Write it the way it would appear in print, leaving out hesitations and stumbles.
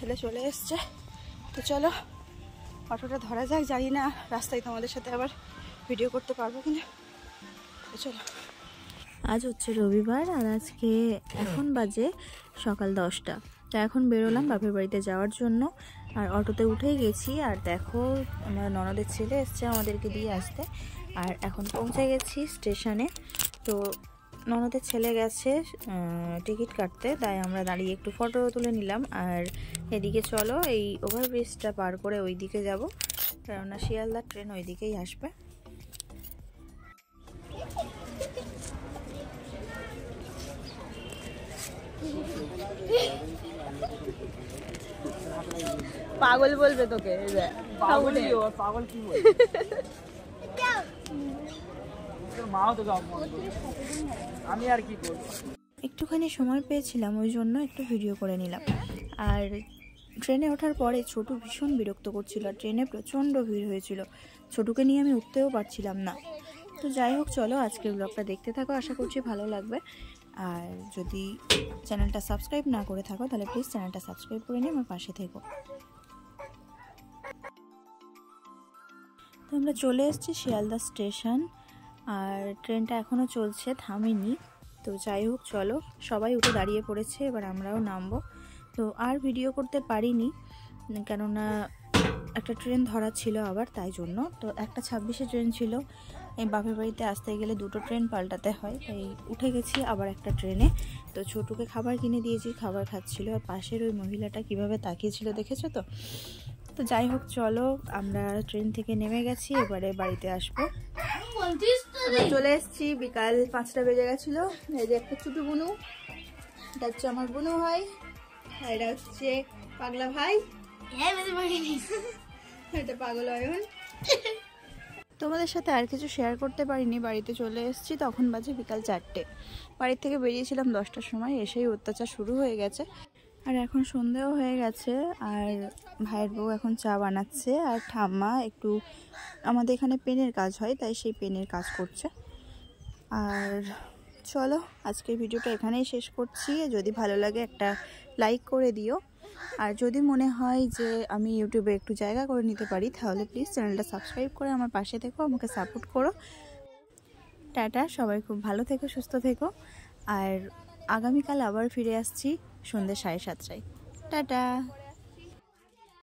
ছেলে চলে এসছে। তো চলো অটোটা ধরা যাক। জানি না রাস্তায় তোমাদের সাথে আবার ভিডিও করতে পারবো কিনা। তো চলো। আজ হচ্ছে রবিবার আর আজকে এখন বাজে সকাল 10টা। তো এখন বেরোলাম বাপের বাড়িতে যাওয়ার জন্য। আর অটোতে উঠেই গেছি। আর দেখো আমার ননদের ছেলে এসছে আমাদেরকে দিয়ে আসতে। আর এখন পৌঁছে গেছি স্টেশনে। তো ননদের ছেলে গেছে টিকিট কাটতে, তাই আমরা দাঁড়িয়ে একটু ফটো তুলে নিলাম। আর এদিকে চলো এই ওভারব্রিজটা পার করে ওই দিকে যাবো, কেননা শিয়ালদার ট্রেন ওই দিকেই আসবে। পাগল বলবে তোকে। পাগল কি বলবে? আমি আর কি করব। একটুখানি সময় পেয়েছিলাম, ওই জন্য একটু ভিডিও করে নিলাম। আর ট্রেনে ওঠার পরে ছোটু ভীষণ বিরক্ত করছিল। আর ট্রেনে প্রচণ্ড ভিড় হয়েছিল, ছোটুকে নিয়ে আমি উঠতেও পারছিলাম না। তো যাই হোক, চলো আজকের ব্লগটা দেখতে থাকো, আশা করছি ভালো লাগবে। আর যদি চ্যানেলটা সাবস্ক্রাইব না করে থাকো তাহলে প্লিজ চ্যানেলটা সাবস্ক্রাইব করে নিয়ে আমার পাশে থেকো। তো আমরা চলে এসেছি শিয়ালদা স্টেশন। আর ট্রেনটা এখনও চলছে, থামেনি। তো যাই হোক চলো, সবাই উঠে দাঁড়িয়ে পড়েছে, এবার আমরাও নামবো। তো আর ভিডিও করতে পারিনি, কেননা একটা ট্রেন ধরা ছিল আবার, তাই জন্য। তো একটা 26-এ ট্রেন ছিল। এই বাপের বাড়িতে আসতে গেলে দুটো ট্রেন পাল্টাতে হয়, তাই উঠে গেছি আবার একটা ট্রেনে। তো ছোটুকে খাবার কিনে দিয়েছি, খাবার খাচ্ছিল। আর পাশের ওই মহিলাটা কিভাবে তাকিয়েছিল দেখেছো তো। তো যাই হোক চলো, আমরা ট্রেন থেকে নেমে গেছি, এবারে বাড়িতে আসবো। আমরা চলে এসেছি, বিকাল 5টা বেজে গেছিলো। এই যে একটা ছোটো বুনু, এটা হচ্ছে আমার বুনু ভাই, আর এটা হচ্ছে পাগলা ভাই, এটা পাগল অয়ন। তোমাদের সাথে আর কিছু শেয়ার করতে পারিনি। বাড়িতে চলে এসেছি, তখন বাজে বিকাল 4টে। বাড়ির থেকে বেরিয়েছিলাম 10টার সময়, এসেই অত্যাচার শুরু হয়ে গেছে। আর এখন সন্ধেও হয়ে গেছে। আর ভাইয়ের বউ এখন চা বানাচ্ছে, আর ঠাম্মা একটু আমাদের এখানে পেনের কাজ হয়, তাই সেই পেনের কাজ করছে। আর চলো আজকের ভিডিওটা এখানেই শেষ করছি। যদি ভালো লাগে একটা লাইক করে দিও। আর যদি মনে হয় যে আমি ইউটিউবে একটু জায়গা করে নিতে পারি, তাহলে প্লিজ চ্যানেলটা সাবস্ক্রাইব করে আমার পাশে থেকো, আমাকে সাপোর্ট করো। টাটা, সবাই খুব ভালো থেকো, সুস্থ থেকো। আর আগামীকাল আবার ফিরে আসছি সন্ধ্যে 7:30টায়। টাটা।